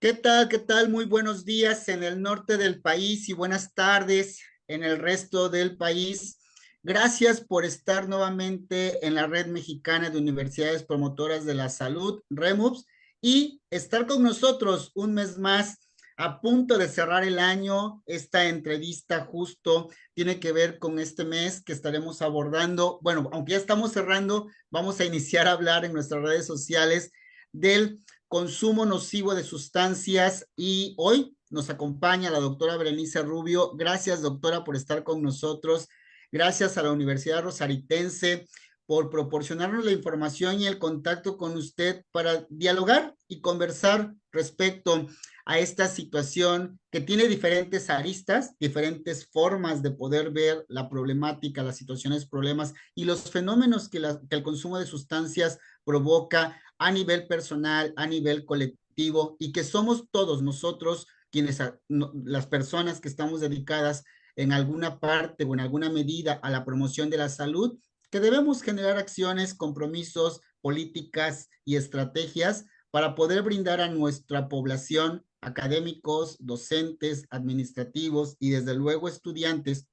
¿Qué tal? ¿Qué tal? Muy buenos días en el norte del país y buenas tardes en el resto del país. Gracias por estar nuevamente en la Red Mexicana de Universidades Promotoras de la Salud, REMUPS, y estar con nosotros un mes más a punto de cerrar el año. Esta entrevista justo tiene que ver con este mes que estaremos abordando. Bueno, aunque ya estamos cerrando, vamos a iniciar a hablar en nuestras redes sociales del consumo nocivo de sustancias y hoy nos acompaña la doctora Berenice Rubio. Gracias, doctora, por estar con nosotros. Gracias a la Universidad Rosaritense por proporcionarnos la información y el contacto con usted para dialogar y conversar respecto a esta situación que tiene diferentes aristas, diferentes formas de poder ver la problemática, las situaciones, problemas y los fenómenos que el consumo de sustancias provoca a nivel personal, a nivel colectivo, y que somos todos nosotros quienes, las personas que estamos dedicadas en alguna parte o en alguna medida a la promoción de la salud, que debemos generar acciones, compromisos, políticas y estrategias para poder brindar a nuestra población, académicos, docentes, administrativos y desde luego estudiantes,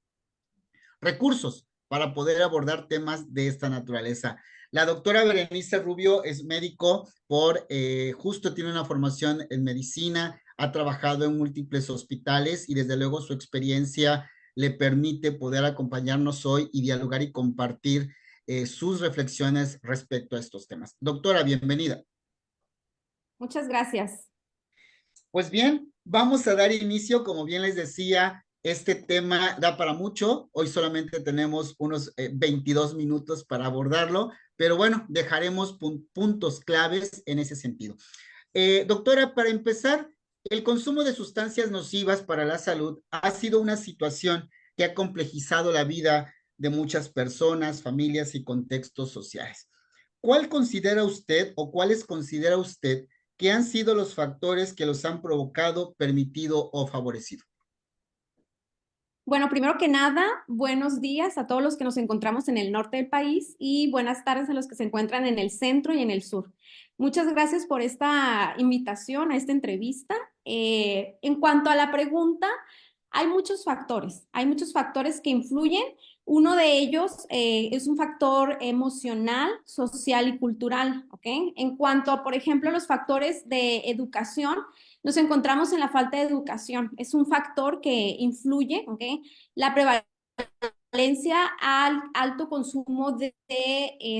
recursos para poder abordar temas de esta naturaleza. La doctora Berenice Rubio es médico justo tiene una formación en medicina, ha trabajado en múltiples hospitales y desde luego su experiencia le permite poder acompañarnos hoy y dialogar y compartir sus reflexiones respecto a estos temas. Doctora, bienvenida. Muchas gracias. Pues bien, vamos a dar inicio, como bien les decía, este tema da para mucho. Hoy solamente tenemos unos 22 minutos para abordarlo, pero bueno, dejaremos puntos claves en ese sentido. Doctora, para empezar, el consumo de sustancias nocivas para la salud ha sido una situación que ha complejizado la vida de muchas personas, familias y contextos sociales. ¿Cuál considera usted o cuáles considera usted que han sido los factores que los han provocado, permitido o favorecido? Bueno, primero que nada, buenos días a todos los que nos encontramos en el norte del país y buenas tardes a los que se encuentran en el centro y en el sur. Muchas gracias por esta invitación a esta entrevista. En cuanto a la pregunta, hay muchos factores que influyen. Uno de ellos es un factor emocional, social y cultural, ¿ok? En cuanto a, por ejemplo, los factores de educación, nos encontramos en la falta de educación. Es un factor que influye, ¿ok? La prevalencia al alto consumo de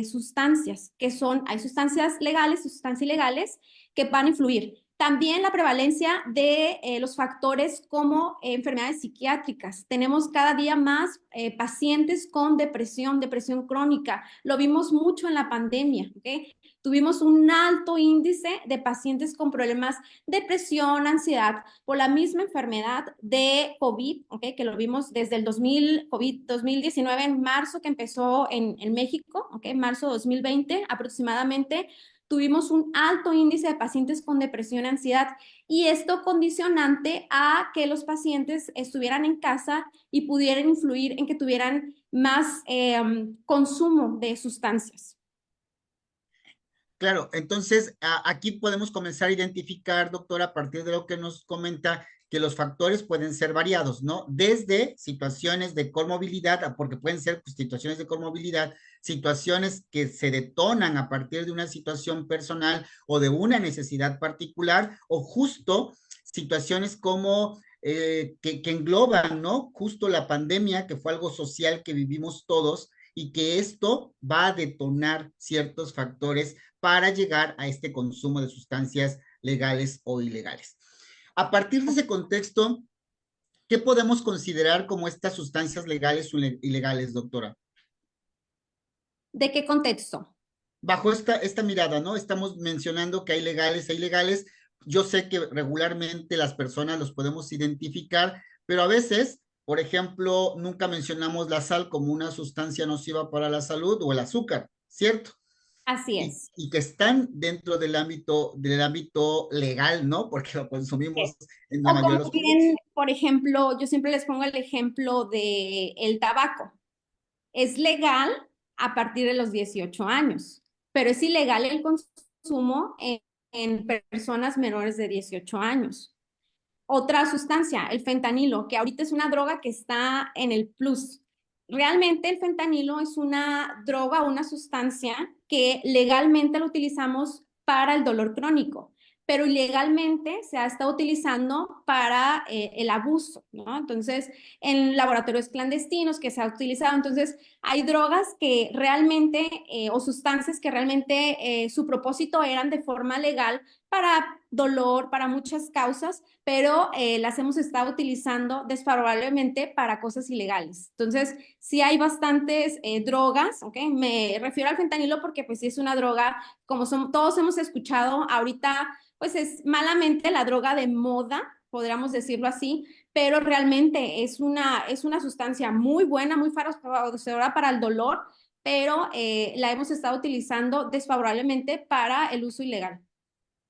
sustancias, que son, hay sustancias legales y sustancias ilegales que van a influir. También la prevalencia de los factores como enfermedades psiquiátricas. Tenemos cada día más pacientes con depresión, depresión crónica. Lo vimos mucho en la pandemia, ¿ok? Tuvimos un alto índice de pacientes con problemas de depresión, ansiedad, por la misma enfermedad de COVID, ¿okay? Que lo vimos desde el 2019, en marzo, que empezó en México, ¿okay? Marzo de 2020 aproximadamente. Tuvimos un alto índice de pacientes con depresión y ansiedad, y esto condicionante a que los pacientes estuvieran en casa y pudieran influir en que tuvieran más consumo de sustancias. Claro, entonces aquí podemos comenzar a identificar, doctora, a partir de lo que nos comenta, que los factores pueden ser variados, ¿no? Desde situaciones de comorbilidad, porque pueden ser pues, situaciones de comorbilidad, situaciones que se detonan a partir de una situación personal o de una necesidad particular, o justo situaciones como que engloban, ¿no? Justo la pandemia, que fue algo social que vivimos todos y que esto va a detonar ciertos factores para llegar a este consumo de sustancias legales o ilegales. A partir de ese contexto, ¿qué podemos considerar como estas sustancias legales o ilegales, doctora? ¿De qué contexto? Bajo esta mirada, ¿no? Estamos mencionando que hay legales e ilegales. Yo sé que regularmente las personas los podemos identificar, pero a veces, por ejemplo, nunca mencionamos la sal como una sustancia nociva para la salud o el azúcar, ¿cierto? Así es. Y que están dentro del ámbito legal, ¿no? Porque lo consumimos en la O mayoría como de los bien, países. por ejemplo, yo siempre les pongo el ejemplo de el tabaco. Es legal a partir de los 18 años, pero es ilegal el consumo en personas menores de 18 años. Otra sustancia, el fentanilo, que ahorita es una droga que está en el plus. Realmente el fentanilo es una droga, una sustancia que legalmente lo utilizamos para el dolor crónico, pero ilegalmente se ha estado utilizando para el abuso, ¿no? Entonces, en laboratorios clandestinos que se ha utilizado. Entonces, hay drogas que realmente, o sustancias que realmente su propósito eran de forma legal para dolor, para muchas causas, pero las hemos estado utilizando desfavorablemente para cosas ilegales. Entonces, sí hay bastantes drogas, ¿ok? Me refiero al fentanilo porque pues sí es una droga, como todos hemos escuchado, ahorita pues es malamente la droga de moda, podríamos decirlo así, pero realmente es una sustancia muy buena, muy favorecedora para el dolor, pero la hemos estado utilizando desfavorablemente para el uso ilegal.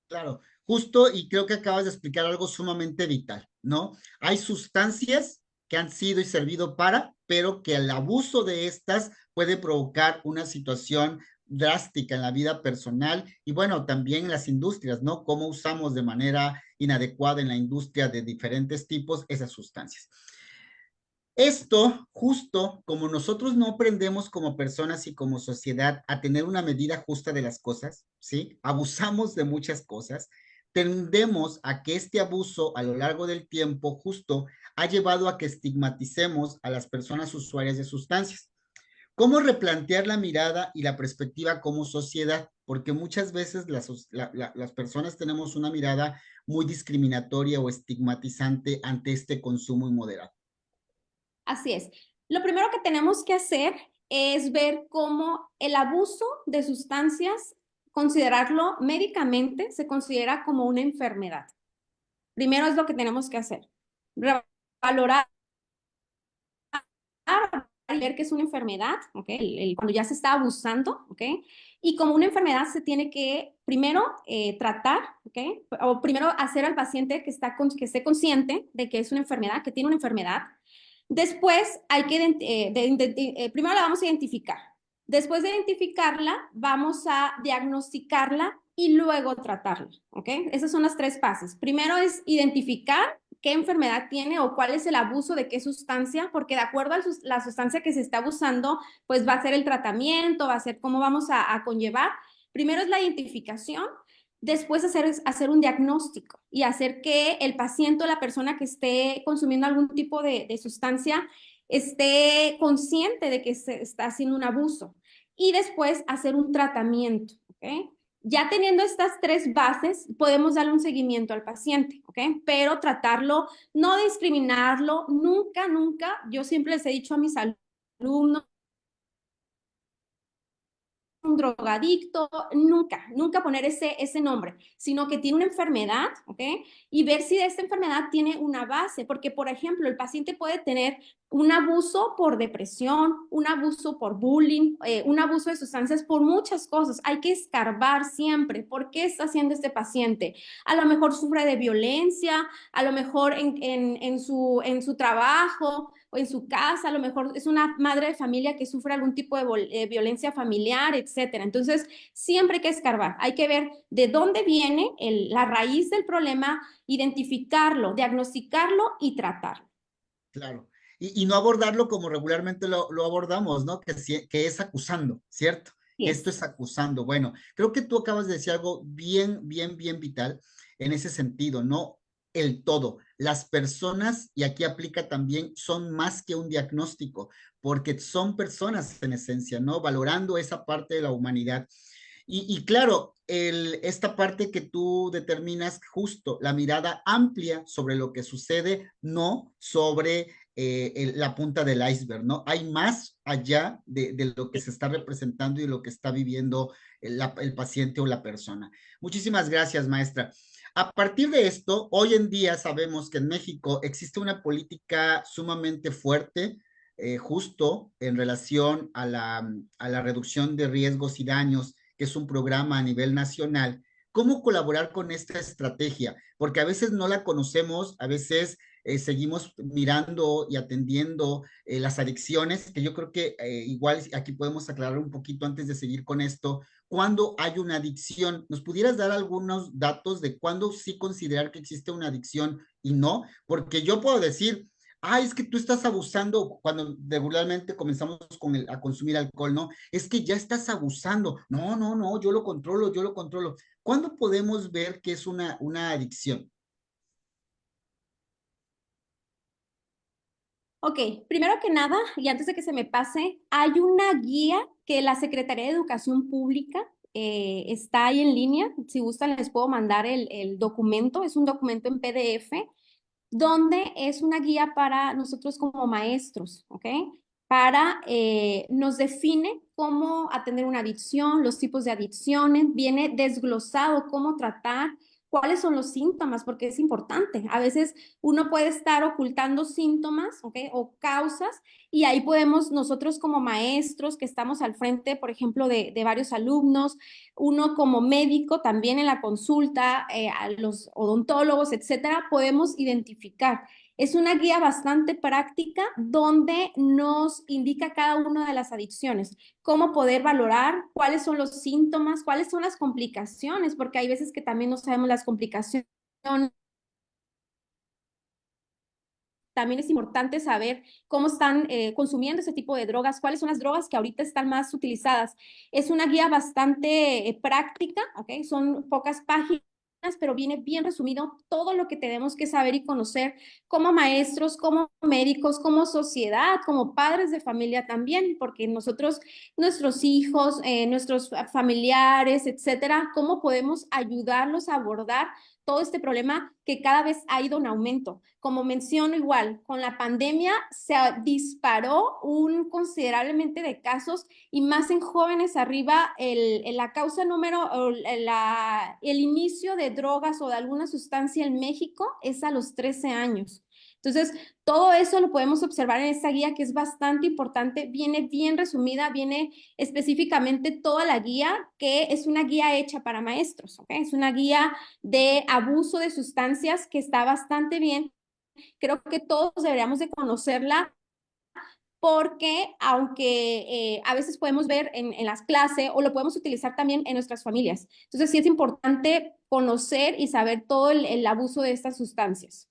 Claro, justo, y creo que acabas de explicar algo sumamente vital, ¿no? Hay sustancias que han sido y servido para, pero que el abuso de estas puede provocar una situación drástica en la vida personal y bueno, también en las industrias, ¿no? Cómo usamos de manera inadecuada en la industria de diferentes tipos esas sustancias. Esto, justo como nosotros no aprendemos como personas y como sociedad a tener una medida justa de las cosas, ¿sí? Abusamos de muchas cosas, tendemos a que este abuso a lo largo del tiempo justo ha llevado a que estigmaticemos a las personas usuarias de sustancias. ¿Cómo replantear la mirada y la perspectiva como sociedad? Porque muchas veces las personas tenemos una mirada muy discriminatoria o estigmatizante ante este consumo inmoderado. Así es. Lo primero que tenemos que hacer es ver cómo el abuso de sustancias, considerarlo médicamente, se considera como una enfermedad. Primero es lo que tenemos que hacer. Valorar y ver que es una enfermedad, ¿ok? Cuando ya se está abusando, ¿ok? Y como una enfermedad se tiene que primero tratar, ¿ok? O primero hacer al paciente que esté consciente de que es una enfermedad, que tiene una enfermedad. Después hay que, primero la vamos a identificar. Después de identificarla, vamos a diagnosticarla y luego tratarla, ¿ok? Esas son las tres fases. Primero es identificar qué enfermedad tiene o cuál es el abuso de qué sustancia, porque de acuerdo a la sustancia que se está abusando, pues va a ser el tratamiento, va a ser cómo vamos a conllevar. Primero es la identificación, después hacer un diagnóstico y hacer que el paciente o la persona que esté consumiendo algún tipo de sustancia esté consciente de que se está haciendo un abuso y después hacer un tratamiento, ¿ok? Ya teniendo estas tres bases, podemos darle un seguimiento al paciente, ¿ok? Pero tratarlo, no discriminarlo, nunca, nunca. Yo siempre les he dicho a mis alumnos, un drogadicto, nunca, nunca poner ese nombre, sino que tiene una enfermedad, ¿ok? Y ver si de esta enfermedad tiene una base, porque, por ejemplo, el paciente puede tener un abuso por depresión, un abuso por bullying, un abuso de sustancias por muchas cosas. Hay que escarbar siempre por qué está haciendo este paciente. A lo mejor sufre de violencia, a lo mejor en su trabajo, o en su casa, a lo mejor es una madre de familia que sufre algún tipo de violencia familiar, etcétera. Entonces, siempre hay que escarbar, hay que ver de dónde viene la raíz del problema, identificarlo, diagnosticarlo y tratarlo. Claro. Y no abordarlo como regularmente lo abordamos, ¿no? Que es acusando, ¿cierto? Que esto Yes. es acusando. Bueno, creo que tú acabas de decir algo bien, bien, bien vital en ese sentido, ¿no? El todo. Las personas, y aquí aplica también, son más que un diagnóstico, porque son personas en esencia, ¿no? Valorando esa parte de la humanidad. Y claro, esta parte que tú determinas justo, la mirada amplia sobre lo que sucede, no sobre la punta del iceberg, ¿no? Hay más allá de lo que se está representando y de lo que está viviendo el paciente o la persona. Muchísimas gracias, maestra. A partir de esto, hoy en día sabemos que en México existe una política sumamente fuerte, justo en relación a la reducción de riesgos y daños, que es un programa a nivel nacional. ¿Cómo colaborar con esta estrategia? Porque a veces no la conocemos, a veces seguimos mirando y atendiendo las adicciones, que yo creo que igual aquí podemos aclarar un poquito antes de seguir con esto. ¿Cuándo hay una adicción? ¿Nos pudieras dar algunos datos de cuándo sí considerar que existe una adicción y no? Porque yo puedo decir, ay, es que tú estás abusando cuando regularmente comenzamos a consumir alcohol, ¿no? Es que ya estás abusando. No, no, no, yo lo controlo, yo lo controlo. ¿Cuándo podemos ver que es una adicción? Ok, primero que nada, y antes de que se me pase, hay una guía que la Secretaría de Educación Pública está ahí en línea. Si gustan, les puedo mandar el documento. Es un documento en PDF donde es una guía para nosotros como maestros, ¿ok? Nos define cómo atender una adicción, los tipos de adicciones, viene desglosado cómo tratar, cuáles son los síntomas, porque es importante. A veces uno puede estar ocultando síntomas, ¿ok? O causas, y ahí podemos nosotros como maestros que estamos al frente, por ejemplo, de varios alumnos, uno como médico también en la consulta, a los odontólogos, etcétera, podemos identificar. Es una guía bastante práctica donde nos indica cada una de las adicciones, cómo poder valorar cuáles son los síntomas, cuáles son las complicaciones, porque hay veces que también no sabemos las complicaciones. También es importante saber cómo están consumiendo ese tipo de drogas, cuáles son las drogas que ahorita están más utilizadas. Es una guía bastante práctica, ¿ok? Son pocas páginas, pero viene bien resumido todo lo que tenemos que saber y conocer como maestros, como médicos, como sociedad, como padres de familia también, porque nosotros, nuestros hijos, nuestros familiares, etcétera, cómo podemos ayudarlos a abordar todo este problema que cada vez ha ido en aumento. Como menciono igual, con la pandemia se disparó un considerablemente de casos y más en jóvenes arriba, la causa número, el inicio de drogas o de alguna sustancia en México es a los 13 años. Entonces, todo eso lo podemos observar en esta guía que es bastante importante, viene bien resumida, viene específicamente toda la guía, que es una guía hecha para maestros, ¿ok? Es una guía de abuso de sustancias que está bastante bien. Creo que todos deberíamos de conocerla porque aunque a veces podemos ver en las clases o lo podemos utilizar también en nuestras familias. Entonces sí es importante conocer y saber todo el abuso de estas sustancias.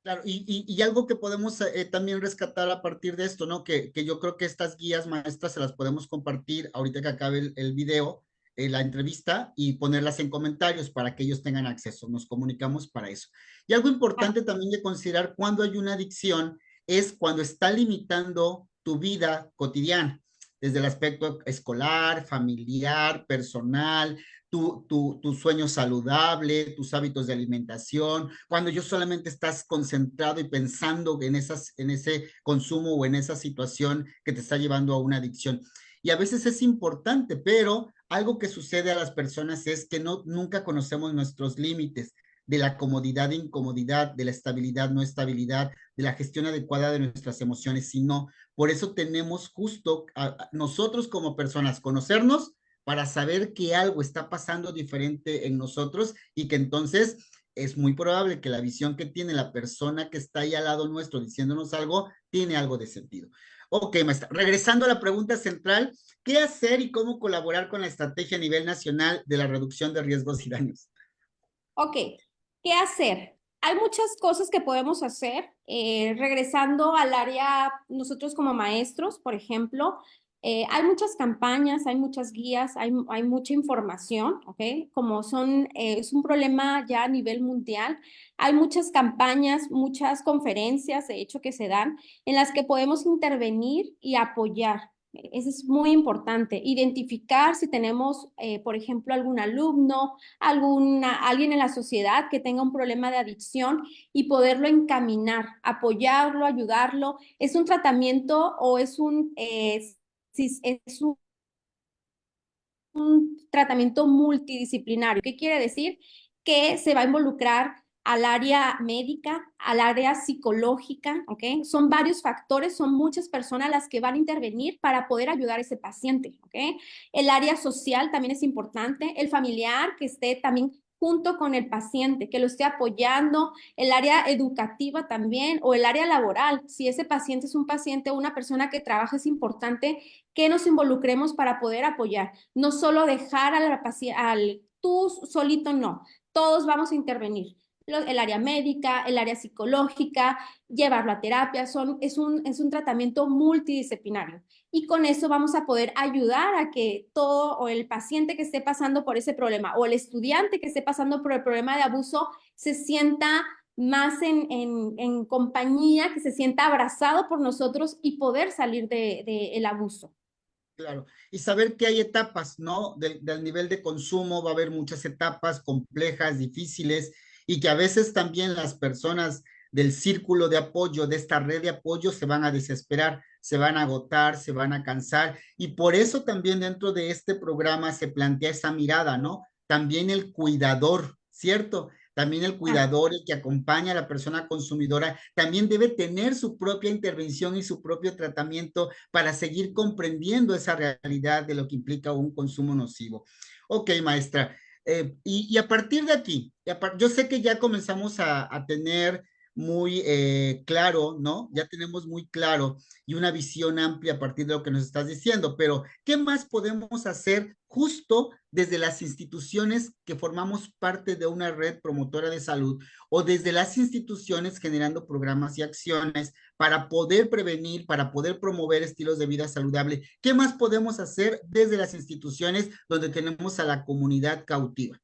Claro, y algo que podemos también rescatar a partir de esto, ¿no? Que yo creo que estas guías maestras se las podemos compartir ahorita que acabe el video, la entrevista, y ponerlas en comentarios para que ellos tengan acceso. Nos comunicamos para eso. Y algo importante también de considerar cuando hay una adicción es cuando está limitando tu vida cotidiana, desde el aspecto escolar, familiar, personal, tu sueño saludable, tus hábitos de alimentación, cuando yo solamente estás concentrado y pensando en ese consumo o en esa situación que te está llevando a una adicción. Y a veces es importante, pero algo que sucede a las personas es que nunca conocemos nuestros límites de la comodidad e incomodidad, de la estabilidad, no estabilidad, de la gestión adecuada de nuestras emociones, sino por eso tenemos justo nosotros como personas conocernos para saber que algo está pasando diferente en nosotros y que entonces es muy probable que la visión que tiene la persona que está ahí al lado nuestro diciéndonos algo, tiene algo de sentido. Ok, maestra. Regresando a la pregunta central, ¿qué hacer y cómo colaborar con la estrategia a nivel nacional de la reducción de riesgos y daños? Ok, ¿qué hacer? Hay muchas cosas que podemos hacer. Regresando al área, nosotros como maestros, por ejemplo, hay muchas campañas, hay muchas guías, hay mucha información, ¿ok? Como es un problema ya a nivel mundial, hay muchas campañas, muchas conferencias, de hecho, que se dan en las que podemos intervenir y apoyar. Eso es muy importante, identificar si tenemos, por ejemplo, algún alumno, alguien en la sociedad que tenga un problema de adicción y poderlo encaminar, apoyarlo, ayudarlo. ¿Es un tratamiento o es un tratamiento multidisciplinario? ¿Qué quiere decir? Que se va a involucrar al área médica, al área psicológica, ¿ok? Son varios factores, son muchas personas las que van a intervenir para poder ayudar a ese paciente, ¿ok? El área social también es importante, el familiar que esté también junto con el paciente, que lo esté apoyando, el área educativa también o el área laboral. Si ese paciente es un paciente o una persona que trabaja, es importante que nos involucremos para poder apoyar. No solo dejar al tú solito, no. Todos vamos a intervenir. El área médica, el área psicológica, llevarlo a terapia, es un tratamiento multidisciplinario. Y con eso vamos a poder ayudar a que todo o el paciente que esté pasando por ese problema o el estudiante que esté pasando por el problema de abuso se sienta más en compañía, que se sienta abrazado por nosotros y poder salir del abuso. Claro, y saber que hay etapas, ¿no? Del nivel de consumo va a haber muchas etapas complejas, difíciles, y que a veces también las personas del círculo de apoyo, de esta red de apoyo, se van a desesperar, se van a agotar, se van a cansar, y por eso también dentro de este programa se plantea esa mirada, ¿no? También el cuidador, ¿cierto? También el cuidador, el que acompaña a la persona consumidora, también debe tener su propia intervención y su propio tratamiento para seguir comprendiendo esa realidad de lo que implica un consumo nocivo. Ok, maestra. Y a partir de aquí, yo sé que ya comenzamos a tener muy claro, ¿no? Ya tenemos muy claro y una visión amplia a partir de lo que nos estás diciendo, pero ¿qué más podemos hacer justo desde las instituciones que formamos parte de una red promotora de salud o desde las instituciones generando programas y acciones para poder prevenir, para poder promover estilos de vida saludable? ¿Qué más podemos hacer desde las instituciones donde tenemos a la comunidad cautiva?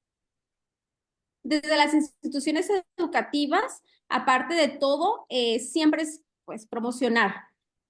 Desde las instituciones educativas, aparte de todo, siempre es pues promocionar,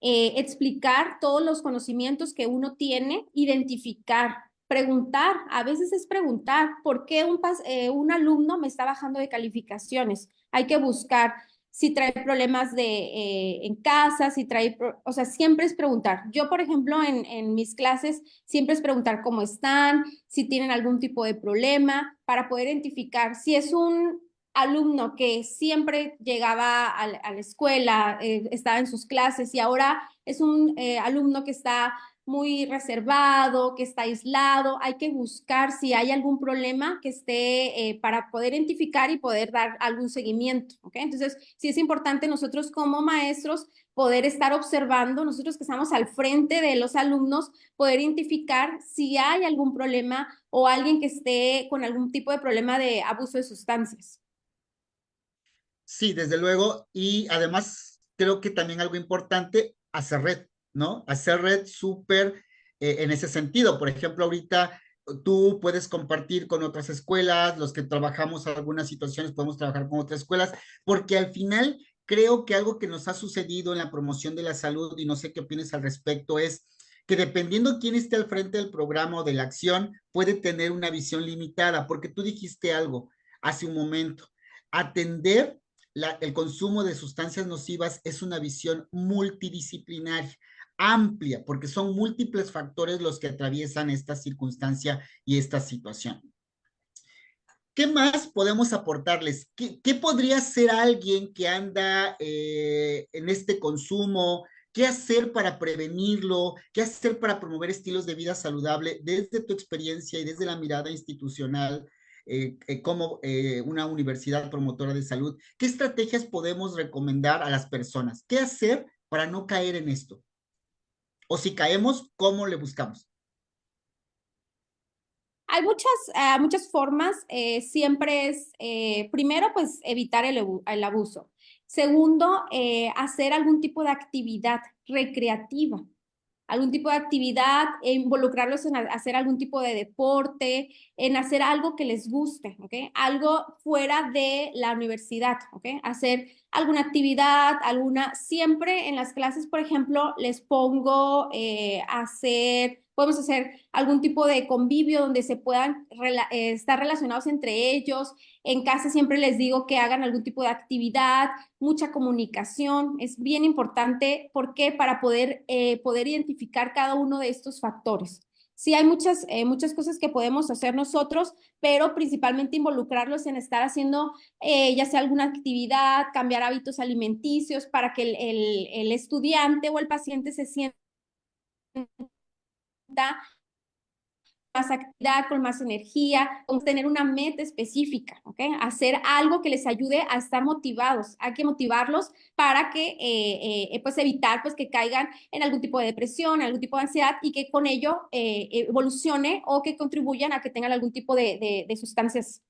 explicar todos los conocimientos que uno tiene, identificar, preguntar. A veces es preguntar por qué un alumno me está bajando de calificaciones. Hay que buscar si trae problemas en casa, si trae, o sea, siempre es preguntar. Yo, por ejemplo, en mis clases, siempre es preguntar cómo están, si tienen algún tipo de problema, para poder identificar si es un alumno que siempre llegaba a la escuela, estaba en sus clases y ahora es un alumno que está muy reservado, que está aislado. Hay que buscar si hay algún problema que esté para poder identificar y poder dar algún seguimiento. ¿Okay? Entonces, sí es importante nosotros como maestros poder estar observando, nosotros que estamos al frente de los alumnos, poder identificar si hay algún problema o alguien que esté con algún tipo de problema de abuso de sustancias. Sí, desde luego. Y además, creo que también algo importante, hacer red, ¿no? Hacer red súper en ese sentido. Por ejemplo, ahorita tú puedes compartir con otras escuelas, los que trabajamos en algunas situaciones podemos trabajar con otras escuelas, porque al final creo que algo que nos ha sucedido en la promoción de la salud, y no sé qué opinas al respecto, es que dependiendo quién esté al frente del programa o de la acción, puede tener una visión limitada, porque tú dijiste algo hace un momento, atender el consumo de sustancias nocivas es una visión multidisciplinaria, amplia, porque son múltiples factores los que atraviesan esta circunstancia y esta situación. ¿Qué más podemos aportarles? ¿Qué podría ser alguien que anda en este consumo? ¿Qué hacer para prevenirlo? ¿Qué hacer para promover estilos de vida saludable desde tu experiencia y desde la mirada institucional como una universidad promotora de salud? ¿Qué estrategias podemos recomendar a las personas? ¿Qué hacer para no caer en esto? O si caemos, ¿cómo le buscamos? Hay muchas formas. Siempre es, primero, pues evitar el abuso. Segundo, hacer algún tipo de actividad recreativa, algún tipo de actividad, involucrarlos en hacer algún tipo de deporte, en hacer algo que les guste, ¿ok? Algo fuera de la universidad, ¿ok? Hacer alguna actividad, siempre en las clases, por ejemplo, les pongo podemos hacer algún tipo de convivio donde se puedan estar relacionados entre ellos. En casa siempre les digo que hagan algún tipo de actividad, mucha comunicación, es bien importante. ¿Por qué? Para poder identificar cada uno de estos factores. Sí, hay muchas cosas que podemos hacer nosotros, pero principalmente involucrarlos en estar haciendo ya sea alguna actividad, cambiar hábitos alimenticios para que el estudiante o el paciente se sienta más actividad, con más energía, con tener una meta específica, ¿ok? Hacer algo que les ayude a estar motivados. Hay que motivarlos para que, pues, evitar, pues, que caigan en algún tipo de depresión, algún tipo de ansiedad y que con ello evolucione o que contribuyan a que tengan algún tipo de sustancias.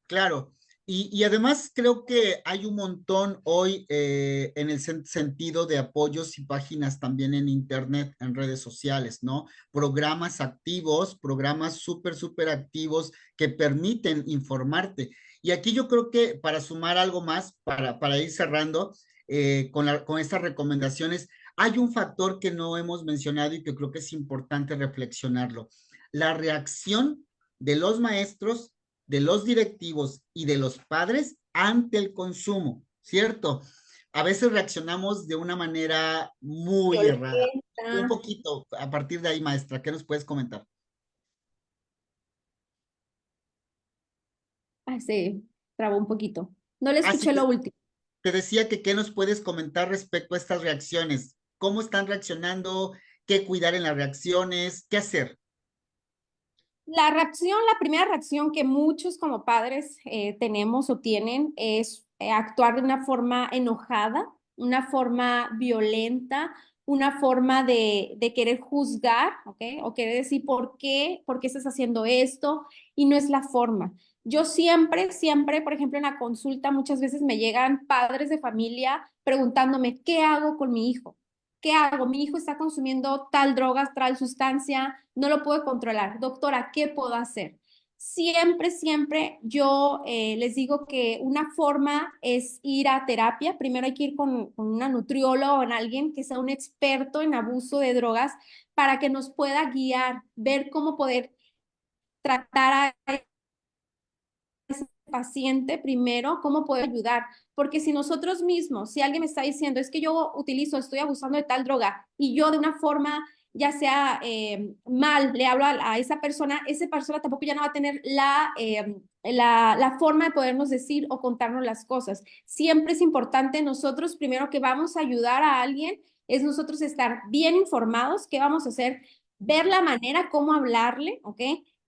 Claro, y además creo que hay un montón hoy en el sentido de apoyos y páginas también en internet, en redes sociales, ¿no? Programas activos, programas súper activos que permiten informarte. Y aquí yo creo que para sumar algo más, para ir cerrando con estas recomendaciones, hay un factor que no hemos mencionado y que creo que es importante reflexionarlo. La reacción de los maestros, de los directivos y de los padres ante el consumo, ¿cierto? A veces reaccionamos de una manera muy errada. Un Violenta. poquito, a partir de ahí, maestra, ¿qué nos puedes comentar? Ay, se trabó un poquito. No le Así escuché que lo último. te decía que qué nos puedes comentar respecto a estas reacciones. ¿Cómo están reaccionando? ¿Qué cuidar en las reacciones? ¿Qué hacer? La reacción, la primera reacción que muchos como padres tenemos o tienen es actuar de una forma enojada, una forma violenta, una forma de querer juzgar, ¿ok? O querer decir por qué estás haciendo esto, y no es la forma. Yo siempre, por ejemplo, en la consulta muchas veces me llegan padres de familia preguntándome, ¿qué hago con mi hijo? ¿Qué hago? Mi hijo está consumiendo tal droga, tal sustancia, no lo puedo controlar. Doctora, ¿qué puedo hacer? Siempre yo les digo que una forma es ir a terapia. Primero hay que ir con una nutrióloga o en alguien que sea un experto en abuso de drogas para que nos pueda guiar, ver cómo poder tratar a paciente primero, cómo puedo ayudar. Porque si nosotros mismos, si alguien me está diciendo, es que yo utilizo, estoy abusando de tal droga y yo de una forma, ya sea mal, le hablo esa persona tampoco ya no va a tener la forma de podernos decir o contarnos las cosas. Siempre es importante nosotros, primero que vamos a ayudar a alguien, es nosotros estar bien informados, qué vamos a hacer, ver la manera, cómo hablarle, ¿ok?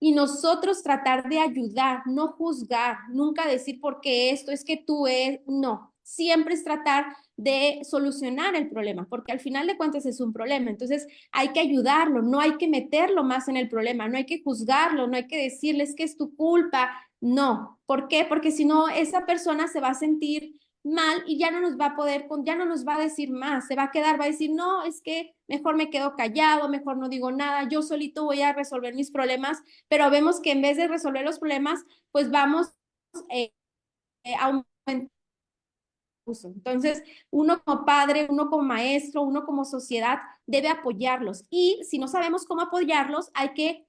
Y nosotros tratar de ayudar, no juzgar, nunca decir por qué esto es que tú es, no, siempre es tratar de solucionar el problema, porque al final de cuentas es un problema, entonces hay que ayudarlo, no hay que meterlo más en el problema, no hay que juzgarlo, no hay que decirles que es tu culpa, no, ¿por qué? Porque si no, esa persona se va a sentir mal y ya no nos va a poder, ya no nos va a decir más, se va a quedar, va a decir, no, es que mejor me quedo callado, mejor no digo nada, yo solito voy a resolver mis problemas, pero vemos que en vez de resolver los problemas, pues vamos aumentando. Entonces, uno como padre, uno como maestro, uno como sociedad debe apoyarlos. Y si no sabemos cómo apoyarlos, hay que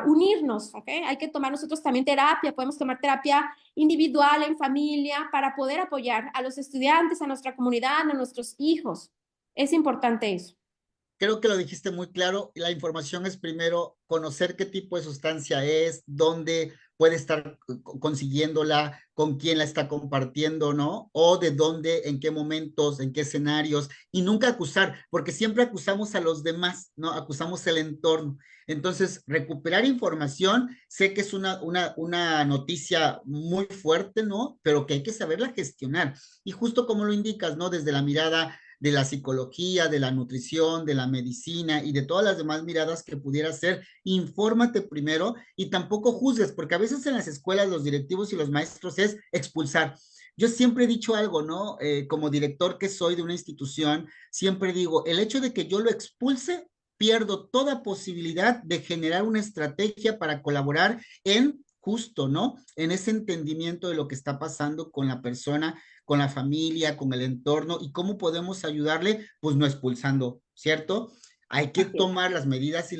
unirnos, ¿ok? Hay que tomar nosotros también terapia, podemos tomar terapia individual, en familia, para poder apoyar a los estudiantes, a nuestra comunidad, a nuestros hijos. Es importante eso. Creo que lo dijiste muy claro. La información es primero conocer qué tipo de sustancia es, dónde puede estar consiguiéndola, con quién la está compartiendo, ¿no? O de dónde, en qué momentos, en qué escenarios. Y nunca acusar, porque siempre acusamos a los demás, ¿no? Acusamos el entorno. Entonces, recuperar información, sé que es una noticia muy fuerte, ¿no? Pero que hay que saberla gestionar. Y justo como lo indicas, ¿no? Desde la mirada de la psicología, de la nutrición, de la medicina y de todas las demás miradas que pudiera ser, infórmate primero y tampoco juzgues, porque a veces en las escuelas los directivos y los maestros es expulsar. Yo siempre he dicho algo, ¿no? Como director que soy de una institución, siempre digo, el hecho de que yo lo expulse, pierdo toda posibilidad de generar una estrategia para colaborar en justo, ¿no? En ese entendimiento de lo que está pasando con la persona, con la familia, con el entorno y cómo podemos ayudarle, pues no expulsando, ¿cierto? Hay que Así es. tomar las medidas y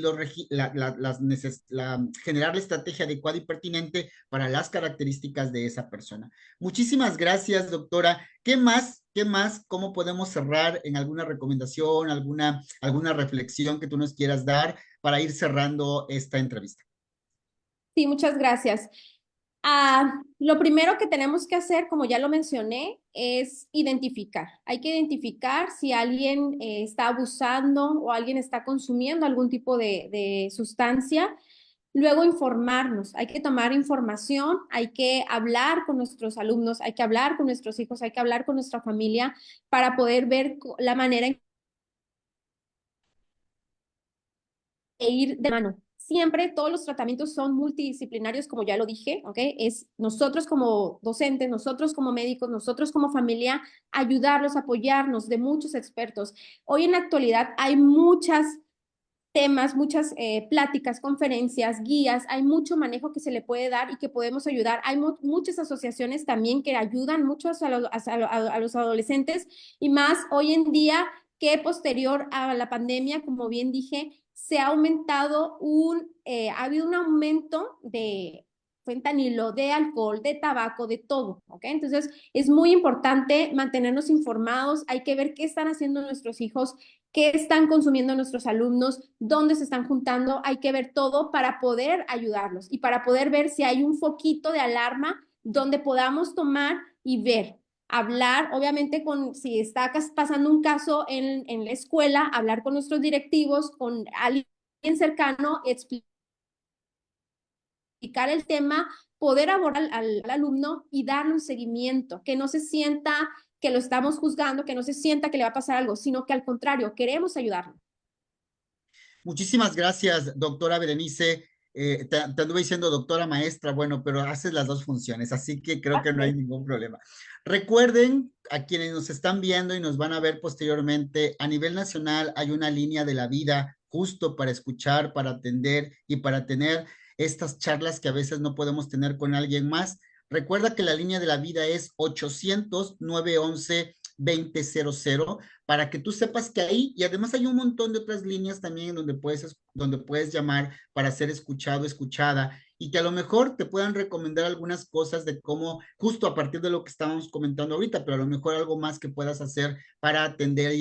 generar la estrategia adecuada y pertinente para las características de esa persona. Muchísimas gracias, doctora. ¿Qué más? ¿Qué más? ¿Cómo podemos cerrar en alguna recomendación, alguna reflexión que tú nos quieras dar para ir cerrando esta entrevista? Sí, muchas gracias. Lo primero que tenemos que hacer, como ya lo mencioné, es identificar. Hay que identificar si alguien está abusando o alguien está consumiendo algún tipo de sustancia. Luego informarnos, hay que tomar información, hay que hablar con nuestros alumnos, hay que hablar con nuestros hijos, hay que hablar con nuestra familia para poder ver la manera en que ir de mano. Siempre todos los tratamientos son multidisciplinarios, como ya lo dije, ¿ok? Es nosotros como docentes, nosotros como médicos, nosotros como familia, ayudarlos, apoyarnos de muchos expertos. Hoy en la actualidad hay muchas temas, muchas pláticas, conferencias, guías, hay mucho manejo que se le puede dar y que podemos ayudar. Hay muchas asociaciones también que ayudan mucho a los adolescentes y más hoy en día que posterior a la pandemia, como bien dije, se ha aumentado ha habido un aumento de fentanilo, de alcohol, de tabaco, de todo, ¿ok? Entonces es muy importante mantenernos informados, hay que ver qué están haciendo nuestros hijos, qué están consumiendo nuestros alumnos, dónde se están juntando, hay que ver todo para poder ayudarlos y para poder ver si hay un foquito de alarma donde podamos tomar y ver, hablar, obviamente si está pasando un caso en la escuela, hablar con nuestros directivos, con alguien cercano, explicar el tema, poder abordar al alumno y darle un seguimiento, que no se sienta que lo estamos juzgando, que no se sienta que le va a pasar algo, sino que al contrario, queremos ayudarlo. Muchísimas gracias, doctora Berenice. Te anduve diciendo doctora maestra, bueno, pero haces las dos funciones, así que creo que no hay Okay. ningún problema. Recuerden a quienes nos están viendo y nos van a ver posteriormente, a nivel nacional hay una línea de la vida justo para escuchar, para atender y para tener estas charlas que a veces no podemos tener con alguien más. Recuerda que la línea de la vida es 800-911-2000 para que tú sepas que ahí, y además hay un montón de otras líneas también en donde puedes llamar para ser escuchado, escuchada, y que a lo mejor te puedan recomendar algunas cosas de cómo, justo a partir de lo que estábamos comentando ahorita, pero a lo mejor algo más que puedas hacer para atender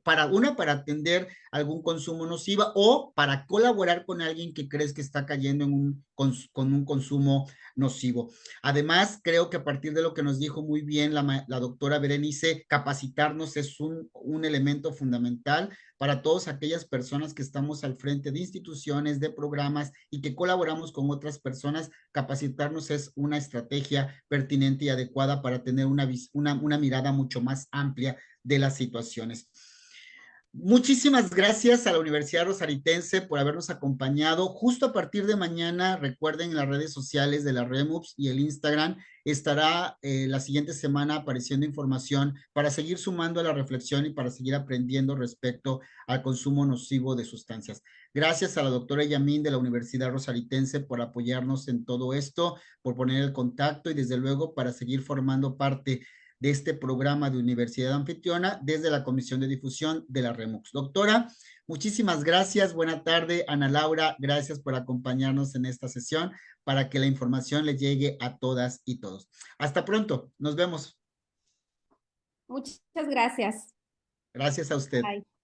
para atender algún consumo nociva o para colaborar con alguien que crees que está cayendo con un consumo nocivo. Además, creo que a partir de lo que nos dijo muy bien la doctora Berenice, capacitarnos es un elemento fundamental para todas aquellas personas que estamos al frente de instituciones, de programas y que colaboramos con otras personas. Capacitarnos es una estrategia pertinente y adecuada para tener una mirada mucho más amplia de las situaciones. Muchísimas gracias a la Universidad Rosaritense por habernos acompañado. Justo a partir de mañana, recuerden en las redes sociales de la REMUPS y el Instagram, estará la siguiente semana apareciendo información para seguir sumando a la reflexión y para seguir aprendiendo respecto al consumo nocivo de sustancias. Gracias a la doctora Yamin de la Universidad Rosaritense por apoyarnos en todo esto, por poner el contacto y desde luego para seguir formando parte de este programa de Universidad Anfitriona desde la Comisión de Difusión de la REMUX. Doctora, muchísimas gracias. Buena tarde. Ana Laura, gracias por acompañarnos en esta sesión para que la información le llegue a todas y todos. Hasta pronto. Nos vemos. Muchas gracias. Gracias a usted. Bye.